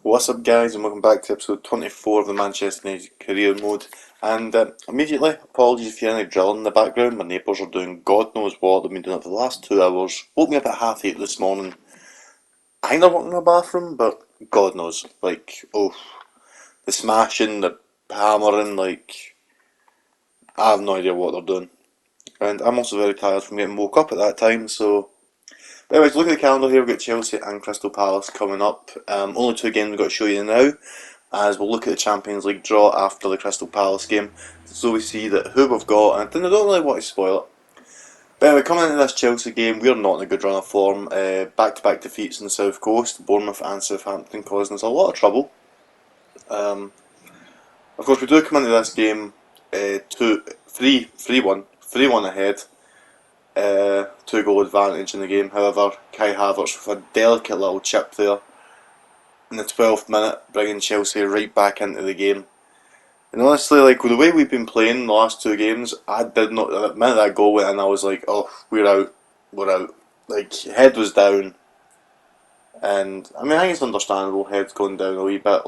What's up guys, and welcome back to episode 24 of the Manchester United career mode. And immediately, apologies if you hear any drilling in the background. My neighbours are doing God knows what. They've been doing it for the last 2 hours. Woke me up at 8:30 this morning. I think they're working in the bathroom, but God knows. The smashing, the hammering, I have no idea what they're doing. And I'm also very tired from getting woke up at that time, so... But anyways, look at the calendar here, we've got Chelsea and Crystal Palace coming up. Only two games we've got to show you now, as we'll look at the Champions League draw after the Crystal Palace game, so we see that who we've got, and I don't really want to spoil it. But anyway, coming into this Chelsea game, we're not in a good run of form. Back-to-back defeats on the South Coast, Bournemouth and Southampton, causing us a lot of trouble. Um, of course, we do come into this game 3-1 ahead. 2 goal advantage in the game. However, Kai Havertz with a delicate little chip there in the 12th minute, bringing Chelsea right back into the game. And honestly, with the way we've been playing the last 2 games, I did not. The minute that goal went in, I was like, "Oh, we're out, we're out." Head was down, and I mean, I think it's understandable. Head's going down a wee bit.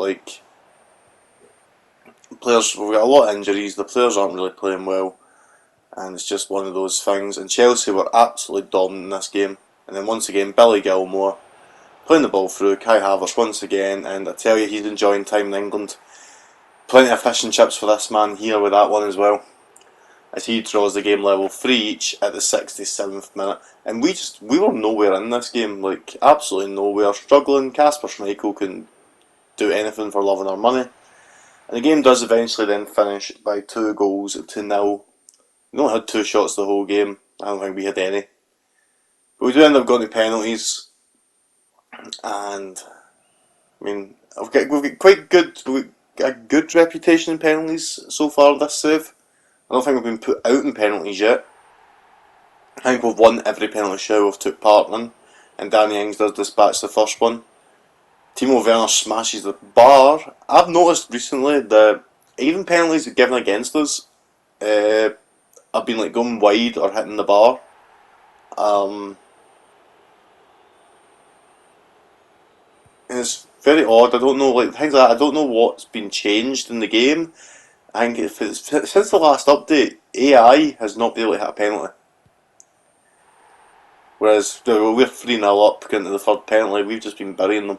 Players, we've got a lot of injuries. The players aren't really playing well. And it's just one of those things. And Chelsea were absolutely dominant in this game. And then once again, Billy Gilmore playing the ball through, Kai Havertz once again, and I tell you, he's enjoying time in England. Plenty of fish and chips for this man here with that one as well, as he draws the game level 3 each at the 67th minute. And we were nowhere in this game, absolutely nowhere, struggling. Kasper Schmeichel couldn't do anything for love or money. And the game does eventually then finish by 2 goals to nil. We only had 2 shots the whole game. I don't think we had any. But we do end up going to penalties. And, I mean, we've got a good reputation in penalties so far this save. I don't think we've been put out in penalties yet. I think we've won every penalty show we've took part in. And Danny Ings does dispatch the first one. Timo Werner smashes the bar. I've noticed recently that even penalties given against us, I've been going wide or hitting the bar. And it's very odd. I don't know, things like that. I don't know what's been changed in the game. I think since the last update, AI has not been able to hit a penalty. Whereas we're 3-0 up getting to the third penalty, we've just been burying them.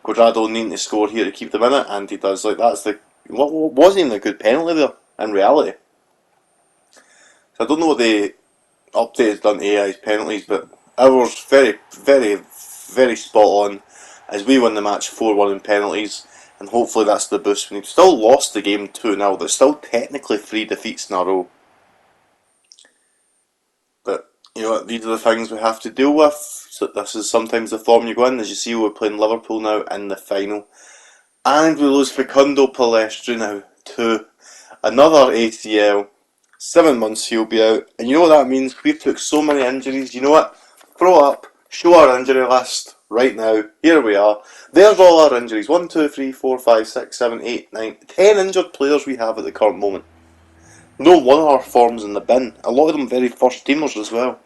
Quadrado needing to score here to keep them in it, and he does. What wasn't even a good penalty there in reality. So I don't know what the update has done to AI's penalties, but ours very, very, very spot on as we win the match 4-1 in penalties, and hopefully that's the boost we need. Still lost the game 2-0, there's still technically 3 defeats in a row. But, you know what, these are the things we have to deal with. So this is sometimes the form you go in. As you see, we're playing Liverpool now in the final. And we lose Facundo Palestri now to another ACL. 7 months he'll be out. And you know what that means? We've took so many injuries. You know what? Throw up. Show our injury list right now. Here we are. There's all our injuries. 1, 2, 3, 4, 5, 6, 7, 8, 9, 10 injured players we have at the current moment. No one of our forms in the bin. A lot of them very first teamers as well.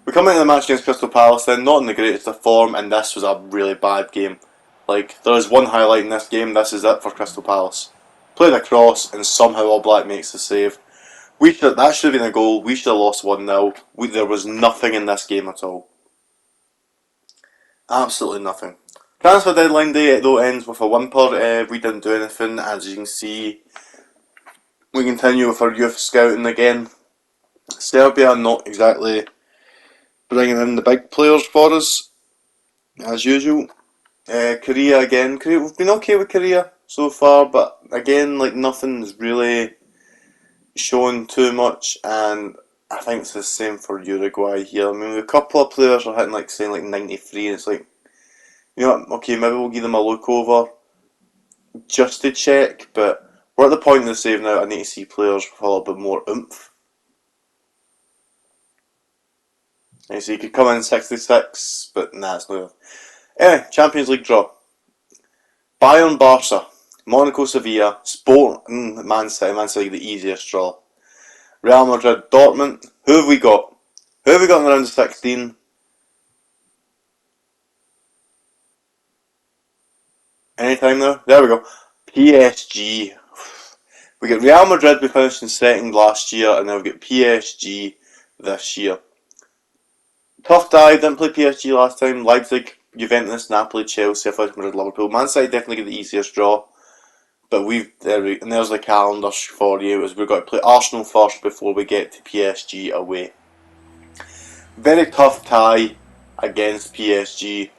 We come into the match against Crystal Palace then, not in the greatest of form, and this was a really bad game. There is one highlight in this game, this is it for Crystal Palace. Played a cross, and somehow Oblak makes the save. That should have been a goal, we should have lost 1-0. There was nothing in this game at all. Absolutely nothing. Transfer deadline day though ends with a whimper. We didn't do anything, as you can see. We continue with our youth scouting again. Serbia not exactly bringing in the big players for us, as usual. Korea again. We've been okay with Korea so far, but again, nothing's really shown too much, and I think it's the same for Uruguay here. I mean, a couple of players are hitting saying 93, and it's you know what, okay, maybe we'll give them a look over just to check, but we're at the point of the save now. I need to see players with a little bit more oomph. And so you could come in 66, but nah, it's not. Anyway, Champions League draw. Bayern Barca, Monaco Sevilla, Sporting Man City. Man City the easiest draw. Real Madrid Dortmund. Who have we got? Who have we got in the round of 16? Anytime now. There we go. PSG. We got Real Madrid, we finished in second last year, and now we got PSG this year. Tough tie, didn't play PSG last time. Leipzig, Juventus, Napoli, Chelsea, Atletico Madrid, Liverpool. Man City definitely get the easiest draw. But and there's the calendar for you, as we've got to play Arsenal first before we get to PSG away. Very tough tie against PSG.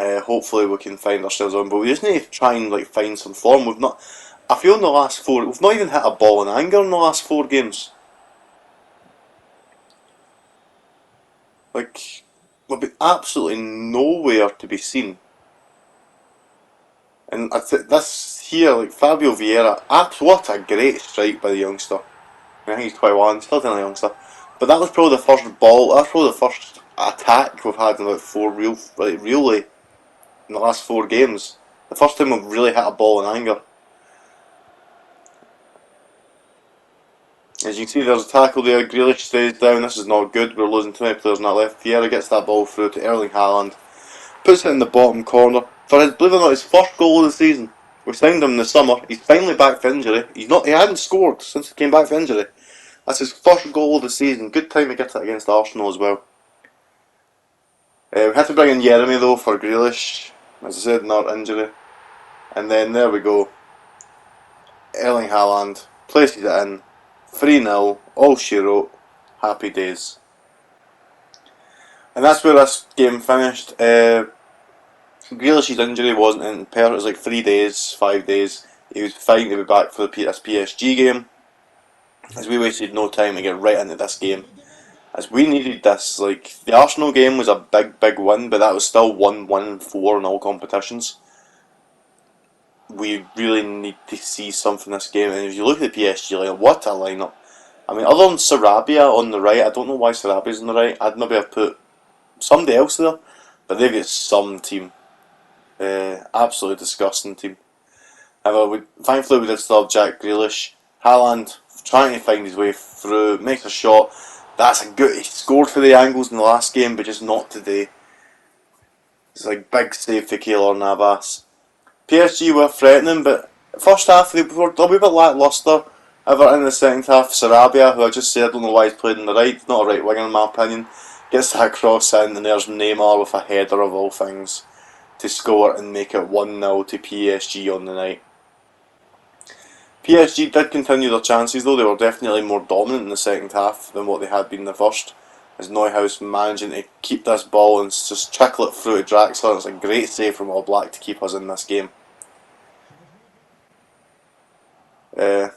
Hopefully we can find ourselves on, but we just need to try and find some form. I feel in the last four, we've not even hit a ball in anger in the last 4 games. We've been absolutely nowhere to be seen. And this here, Fabio Vieira, what a great strike by the youngster. I think he's 21, still a youngster. But that was probably the first ball, that's probably the first attack we've had in really, in the last 4 games. The first time we've really hit a ball in anger. As you can see, there's a tackle there. Grealish stays down. This is not good. We're losing too many players on that left. Vieira gets that ball through to Erling Haaland. Puts it in the bottom corner. For his, believe it or not, his first goal of the season. We signed him in the summer. He's finally back from injury. He hadn't scored since he came back from injury. That's his first goal of the season. Good time to get it against Arsenal as well. We had to bring in Jeremy though for Grealish. As I said, not injury. And then there we go. Erling Haaland places it in. 3-0, all she wrote, happy days. And that's where this game finished. Grealish's injury wasn't in it was 3 days, 5 days. He was fine to be back for this PSG game, as we wasted no time to get right into this game. As we needed this, the Arsenal game was a big win, but that was still 1-1-4 in all competitions. We really need to see something in this game, and if you look at the PSG lineup, what a lineup. I mean, other than Sarabia on the right, I don't know why Sarabia's on the right. I'd maybe have put somebody else there, but they've got some team. Absolutely disgusting team. However, thankfully we did still have Jack Grealish. Haaland trying to find his way through, makes a shot. That's a good. He scored for the angles in the last game, but just not today. It's big save for Keylor Navas. PSG were threatening, but first half they were a wee bit lacklustre. However, in the second half, Sarabia, who I just said, I don't know why he's played on the right, he's not a right winger in my opinion, gets that cross in, and there's Neymar with a header of all things to score and make it 1-0 to PSG on the night. PSG did continue their chances though, they were definitely more dominant in the second half than what they had been in the first. As Neuhaus managing to keep this ball and just trickle it through to Draxler. It's a great save from All Black to keep us in this game. We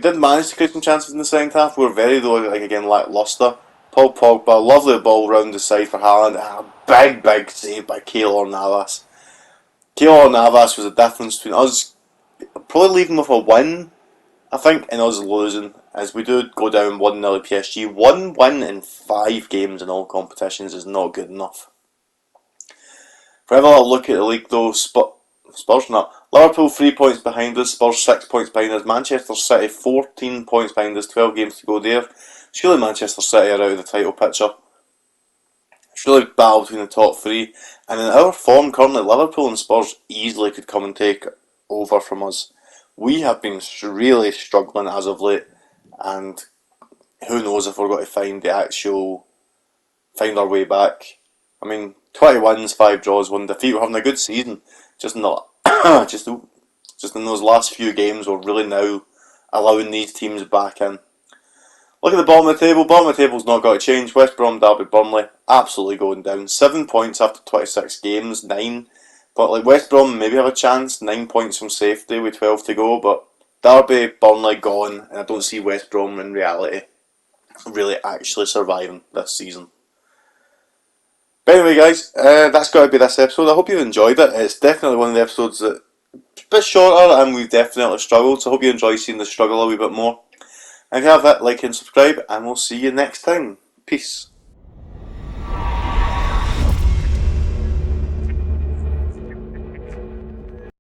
did manage to create some chances in the second half. We were very though, again, lacklustre. Paul Pogba, lovely ball round the side for Haaland, and a big save by Keylor Navas. Keylor Navas was the difference between us probably leaving with a win, I think, and us losing, as we do go down 1-0 PSG. 1 win in 5 games in all competitions is not good enough. For a look at the league though, Spurs not. Liverpool 3 points behind us, Spurs 6 points behind us, Manchester City 14 points behind us, 12 games to go there. Surely Manchester City are out of the title picture. It's really battle between the top 3. And in our form currently, Liverpool and Spurs easily could come and take over from us. We have been really struggling as of late, and who knows if we're going to find our way back. I mean, 20 wins, 5 draws, 1 defeat. We're having a good season, just not just in those last few games. We're really now allowing these teams back in. Look at the bottom of the table. Bottom of the table's not got to change. West Brom, Derby, Burnley, absolutely going down. 7 points after 26 games, 9. But West Brom maybe have a chance. 9 points from safety with 12 to go. But Derby, Burnley gone, and I don't see West Brom in reality really actually surviving this season. But anyway, guys, that's got to be this episode. I hope you've enjoyed it. It's definitely one of the episodes that's a bit shorter, and we've definitely struggled. So I hope you enjoy seeing the struggle a wee bit more. And if you have that, like and subscribe, and we'll see you next time. Peace.